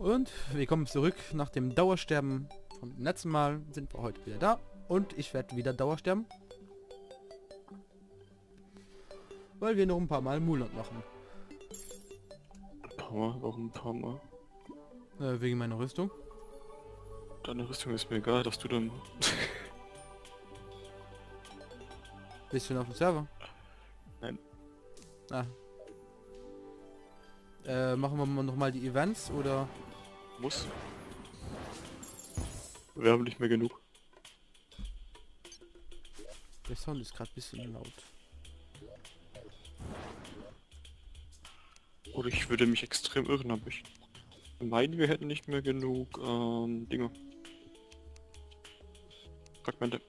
Und willkommen zurück. Nach dem Dauersterben vom letzten Mal sind wir heute wieder da. Und ich werde wieder Dauersterben. Weil wir noch ein paar Mal Mulot machen. Ein paar Mal? Warum ein paar Mal? Wegen meiner Rüstung. Deine Rüstung ist mir egal, dass du dann... Bist du schon auf dem Server? Nein. Ah. Machen wir mal nochmal die Events oder... Muss. Wir haben nicht mehr genug. Der Sound ist gerade ein bisschen laut. Oder ich würde mich extrem irren, aber ich meine, wir hätten nicht mehr genug Dinge. Fragmente.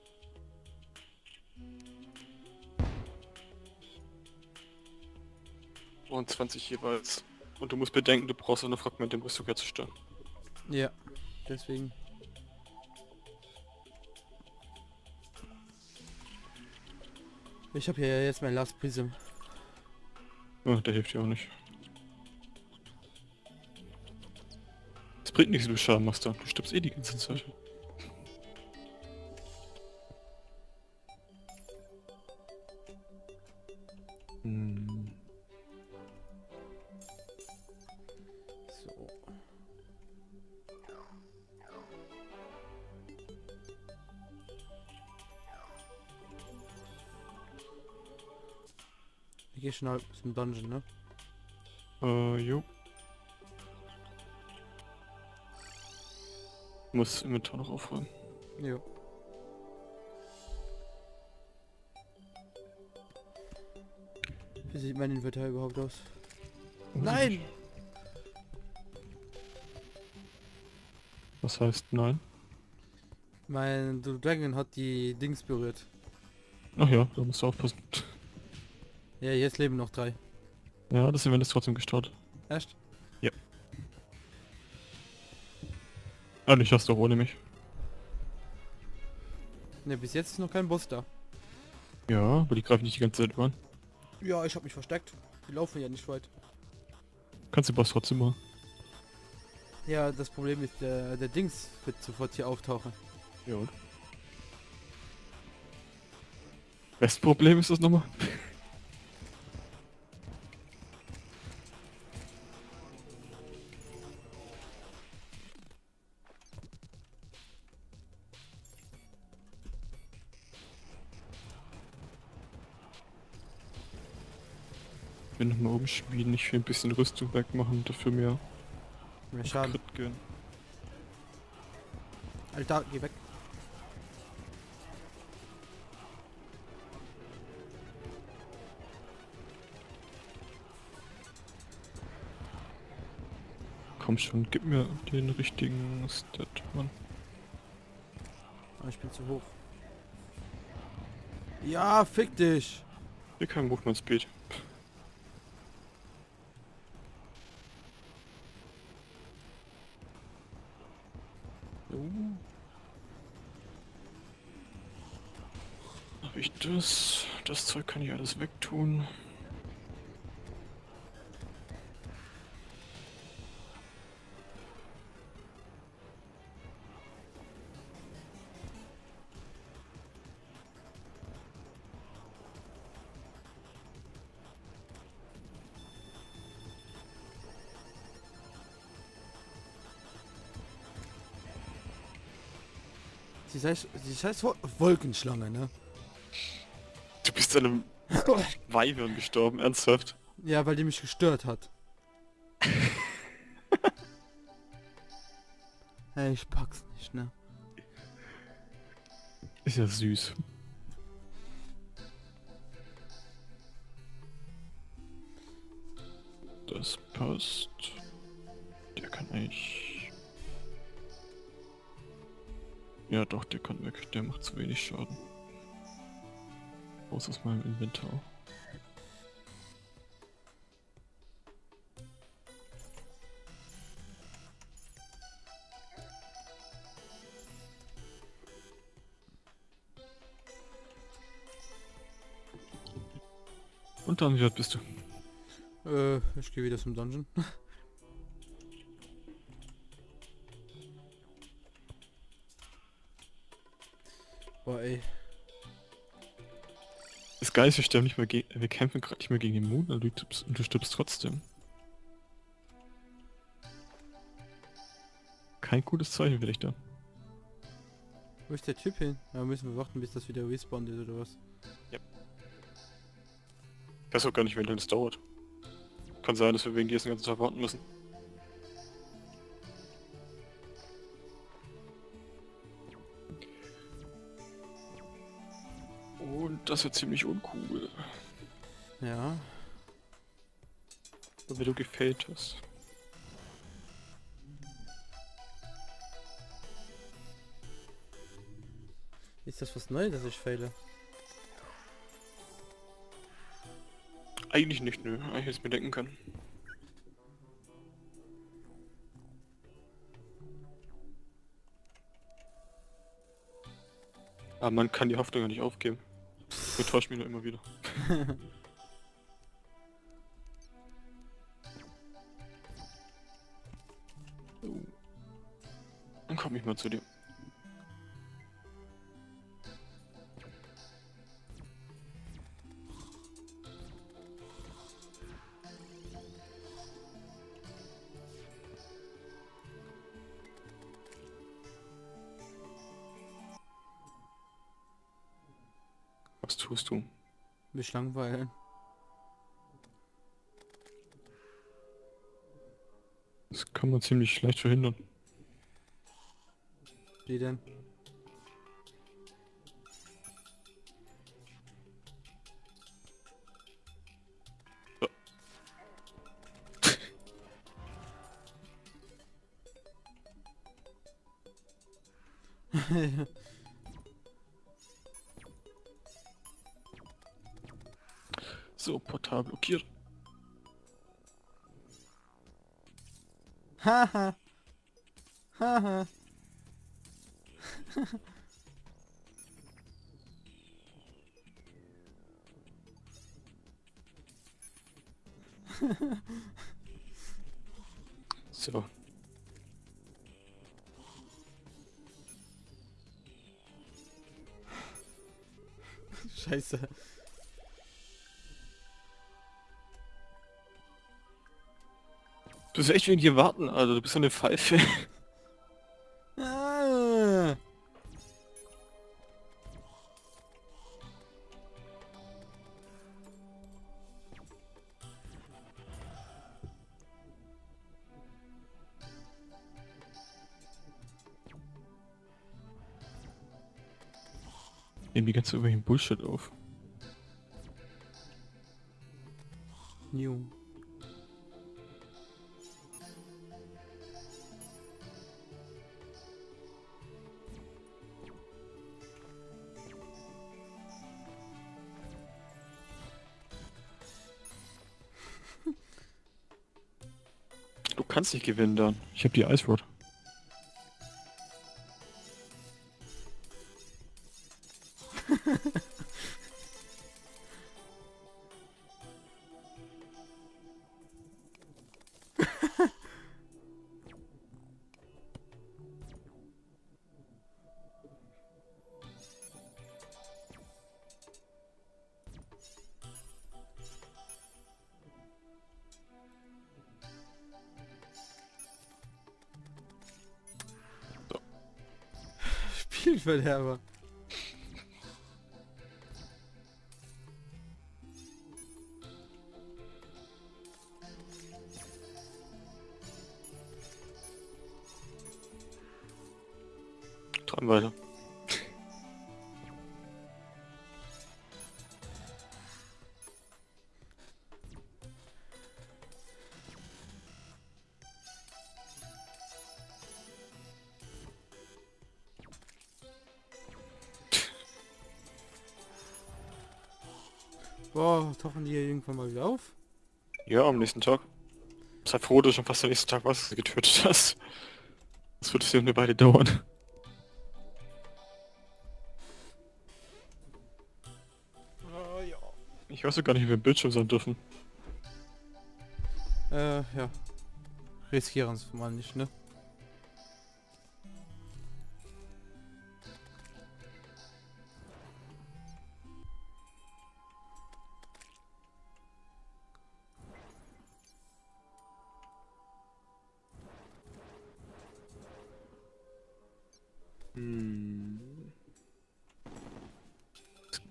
Und 20 jeweils. Und du musst bedenken, du brauchst eine Fragmente, um Rüstung herzustellen. Ja, deswegen. Ich habe ja jetzt mein Last Prism. Ja, der hilft dir auch nicht. Es bringt nichts, wenn du Schaden machst dann. Du stirbst eh die ganze Zeit. So. Ich gehe schnell zum Dungeon, ne? Jo. Muss das Inventar noch aufräumen. Jo. Wie sieht mein Inventar überhaupt aus? Nein! Was heißt nein? Mein Dragon hat die Dings berührt. Ach ja, da musst du aufpassen. Ja, jetzt leben noch 3. Ja, das Event ist trotzdem gestartet. Echt? Eigentlich hast du auch ohne mich. Ne, bis jetzt ist noch kein Boss da. Ja, aber die greifen nicht die ganze Zeit über an. Ja, ich habe mich versteckt. Die laufen ja nicht weit. Kannst du Boss trotzdem machen. Ja, das Problem ist, der Dings wird sofort hier auftauchen. Ja und? Welches Problem ist das nochmal? Wir nochmal umspielen, nicht für ein bisschen Rüstung wegmachen, dafür mehr Mehr Schaden. Crit gehen. Alter, geh weg. Komm schon, gib mir den richtigen Stat, Mann. Ah, ich bin zu hoch. Ja, fick dich. Hier kein Movement Speed. Hab ich das? Das Zeug kann ich alles wegtun. Die scheiß Wolkenschlange, ne? Du bist an einem Weibern gestorben, ernsthaft? Ja, weil die mich gestört hat. Hey, ich pack's nicht, ne? Ist ja süß. Das passt. Der kann eigentlich... Ja doch, der kann weg. Der macht zu wenig Schaden. Raus aus meinem Inventar. Und dann, wie weit bist du? Ich gehe wieder zum Dungeon. Boah, ey. Das Geile ist, wir sterben nicht mehr wir kämpfen gerade nicht mehr gegen den Mond und du stirbst trotzdem. Kein gutes Zeichen für dich da. Wo ist der Typ hin? Ja, müssen wir warten, bis das wieder respawned ist oder was? Ich weiß auch gar nicht, wie lange das dauert. Kann sein, dass wir wegen dir den ganzen Tag warten müssen. Und das wird ziemlich uncool, Ja. wenn du gefällt hast. Ist das was Neues, dass ich fehle? Eigentlich nicht, nö. Eigentlich hätte ich es mir denken können. Aber man kann die Hoffnung ja nicht aufgeben. Das täuscht mich nur immer wieder. Dann komm ich mal zu dir. Was tust du? Mich langweilen. Das kann man ziemlich leicht verhindern. Wie denn? So, Portal blockiert. Haha. Haha. So. Scheiße. Du bist echt wegen dir warten, also du bist so eine Pfeife. Ah. Nehmen die ganze irgendwelchen Bullshit auf. New. Du kannst nicht gewinnen dann. Ich hab die Ice Rod. Spielverderber. Träum weiter. Boah, tauchen die hier irgendwann mal wieder auf? Ja, am nächsten Tag. Sei froh, dass schon fast der nächste Tag was getötet hast. Das wird es ja eine Weile dauern. Ja. Ich weiß ja gar nicht, wie wir im Bildschirm sein dürfen. Ja. Riskieren es mal nicht, ne?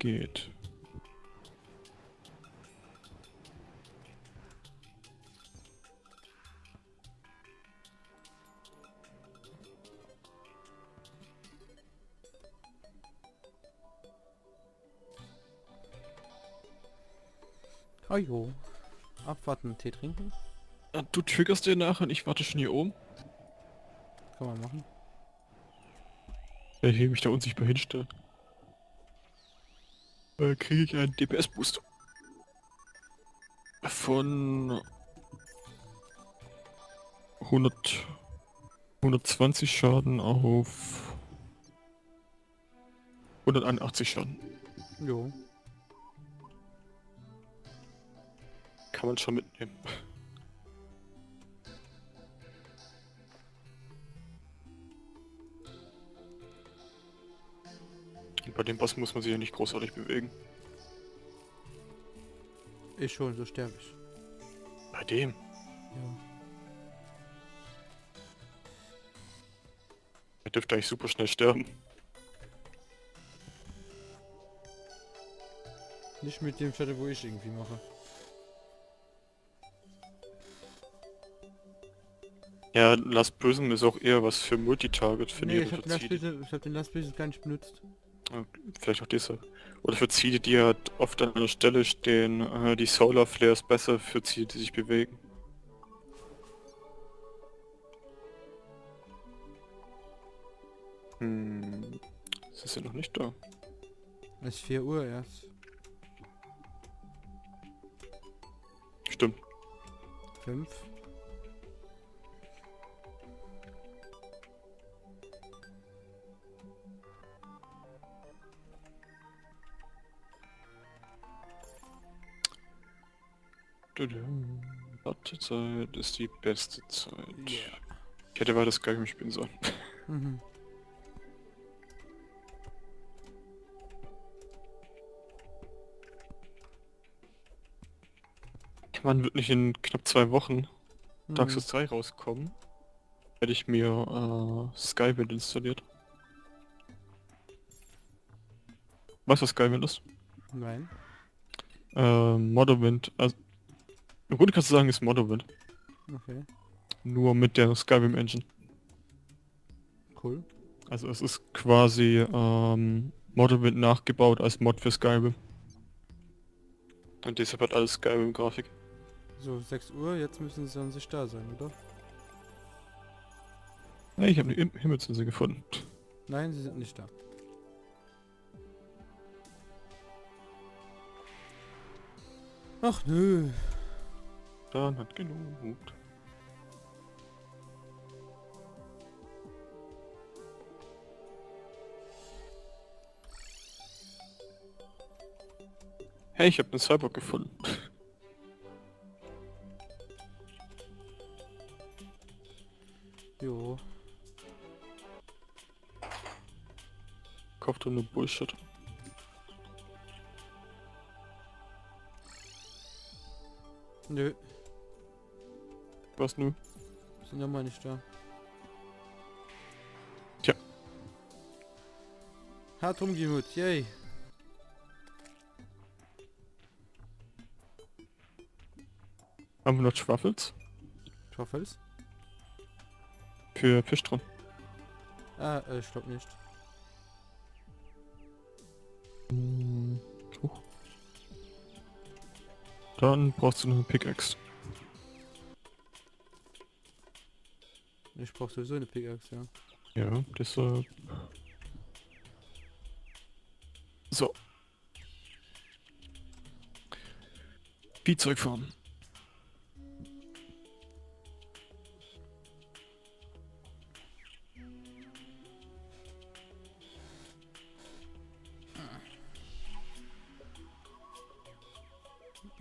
geht. Oh jo. Abwarten, Tee trinken. Du triggerst den nach und ich warte schon hier oben. Kann man machen. Ich will mich da unsichtbar hinstellen. Kriege ich einen DPS-Boost. Von 120 Schaden auf 181 Schaden. Jo. Kann man schon mitnehmen. Und bei dem Boss muss man sich ja nicht großartig bewegen. Ich schon, so sterbe ich. Bei dem? Ja. Er dürfte eigentlich super schnell sterben. Nicht mit dem Shadow, wo ich irgendwie mache. Ja, Last Prison ist auch eher was für Multitarget, finde Nee, ich. ich hab den Last Business gar nicht benutzt. Vielleicht auch deshalb. Oder für Ziele, die halt oft an einer Stelle stehen, die Solar Flares besser für Ziele, die sich bewegen. Das ist ja noch nicht da. Es ist 4 Uhr erst. Stimmt. 5. Wartezeit ist die beste Zeit. Yeah. Ich hätte weiter Skyrim spielen sollen. Mhm. Man wird nicht in knapp 2 Wochen Dark Mhm. Souls 3 rauskommen. Hätte ich mir Skywind installiert. Weißt du, was Skywind ist? Nein. Morrowind. Also, im Grunde kannst du sagen, ist Morrowind. Okay. Nur mit der Skyrim Engine. Cool. Also es ist quasi Morrowind nachgebaut als Mod für Skyrim. Und deshalb hat alles Skyrim-Grafik. So, 6 Uhr, jetzt müssen sie an sich da sein, oder? Ja, ich habe eine Himmelsinsel gefunden. Nein, sie sind nicht da. Ach nö. Dann hat genug. Hey, ich habe einen Cyborg gefunden. Jo. Kauft doch nur Bullshit. Nö. Was nö? Sind nochmal nicht da. Tja. Hart rumgemut, yay. Haben wir noch Schwaffels? Truffles? Für Fisch dran. Ah, ich glaub nicht. Huch. Dann brauchst du noch eine Pickaxe. Ich brauch sowieso eine Pickaxe, ja. Ja, deshalb... So. Viehzeug fahren.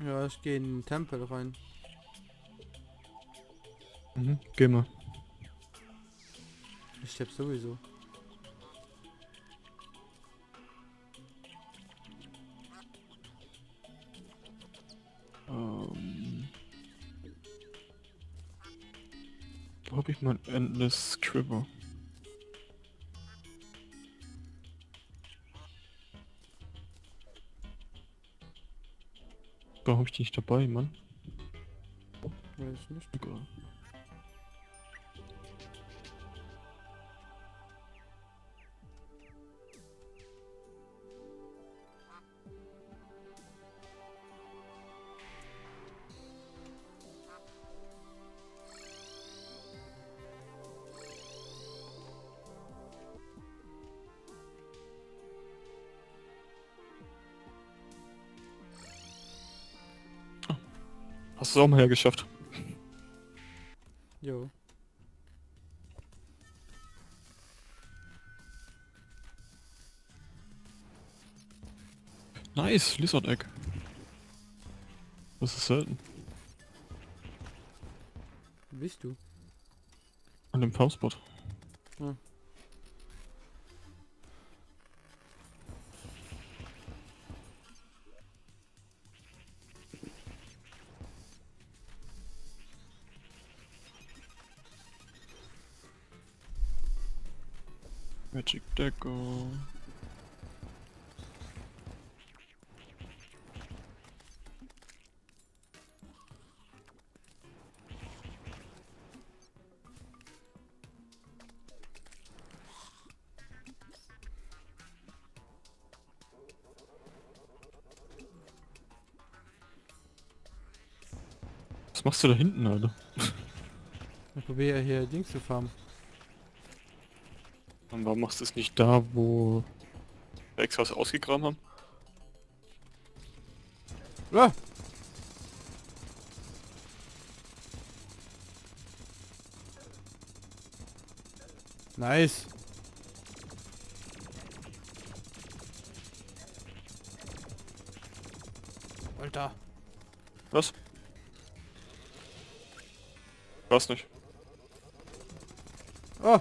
Ja, ich gehe in den Tempel rein. Geh mal. Ich sterb sowieso. Wo hab ich mein Endless Scribble? Warum hab ich die nicht dabei, Mann? Weiß nicht. Egal. Hast du es auch mal hergeschafft? Jo. Nice, Lizard Egg. Das ist selten. Bist du? An dem Farmspot. Hm. Magic Deco. Was machst du da hinten, Alter? Ich probiere hier Dings zu farmen. Und warum machst du es nicht da, wo wir extra was ausgegraben haben? Ah! Nice. Alter. Was? Was nicht? Oh.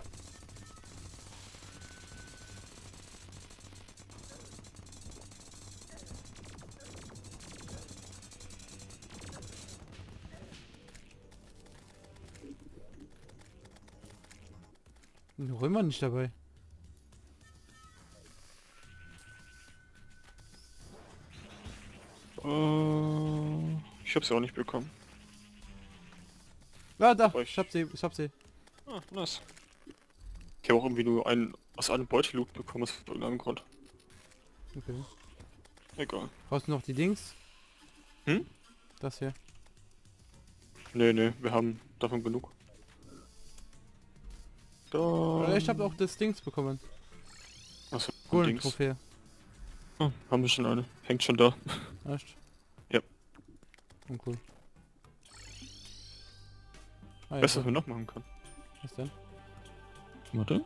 Noch immer nicht dabei. Ich hab's ja auch nicht bekommen. Ah, da. Aber Ich hab sie. Ich hab sie. Ah, nice. Ich habe auch irgendwie nur einen aus einem Beutel-Loot bekommen, aus irgendeinem Grund. Okay. Egal. Brauchst du noch die Dings? Hm? Das hier. Nee, wir haben davon genug. Da. Ich habe auch das Dings bekommen. Achso, Golden Dings. Trophäe. Ah, haben wir schon eine. Hängt schon da. Echt? Ja. Uncool. Ah, ja, Weißt du, was gut. wir noch machen können? Was denn? Warte.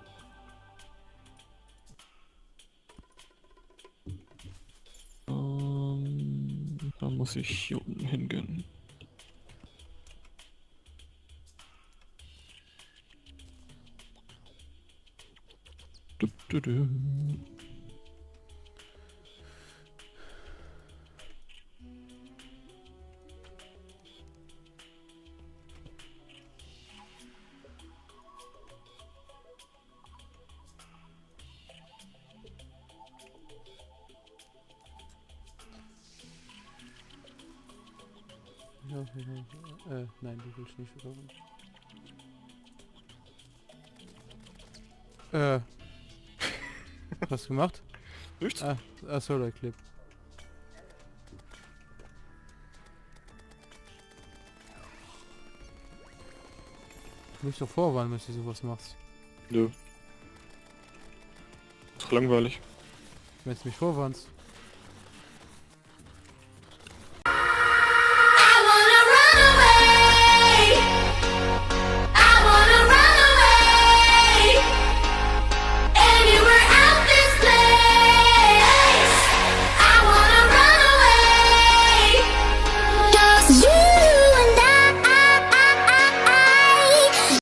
Da muss ich hier unten hingehen. Du, du, du. Ja, nein, du willst nicht verkaufen. Was hast du gemacht? Nichts? Solar Clip. Du mich doch vorwarnen, wenn du sowas machst. Nö. Ist doch langweilig. Wenn du mich vorwarnst.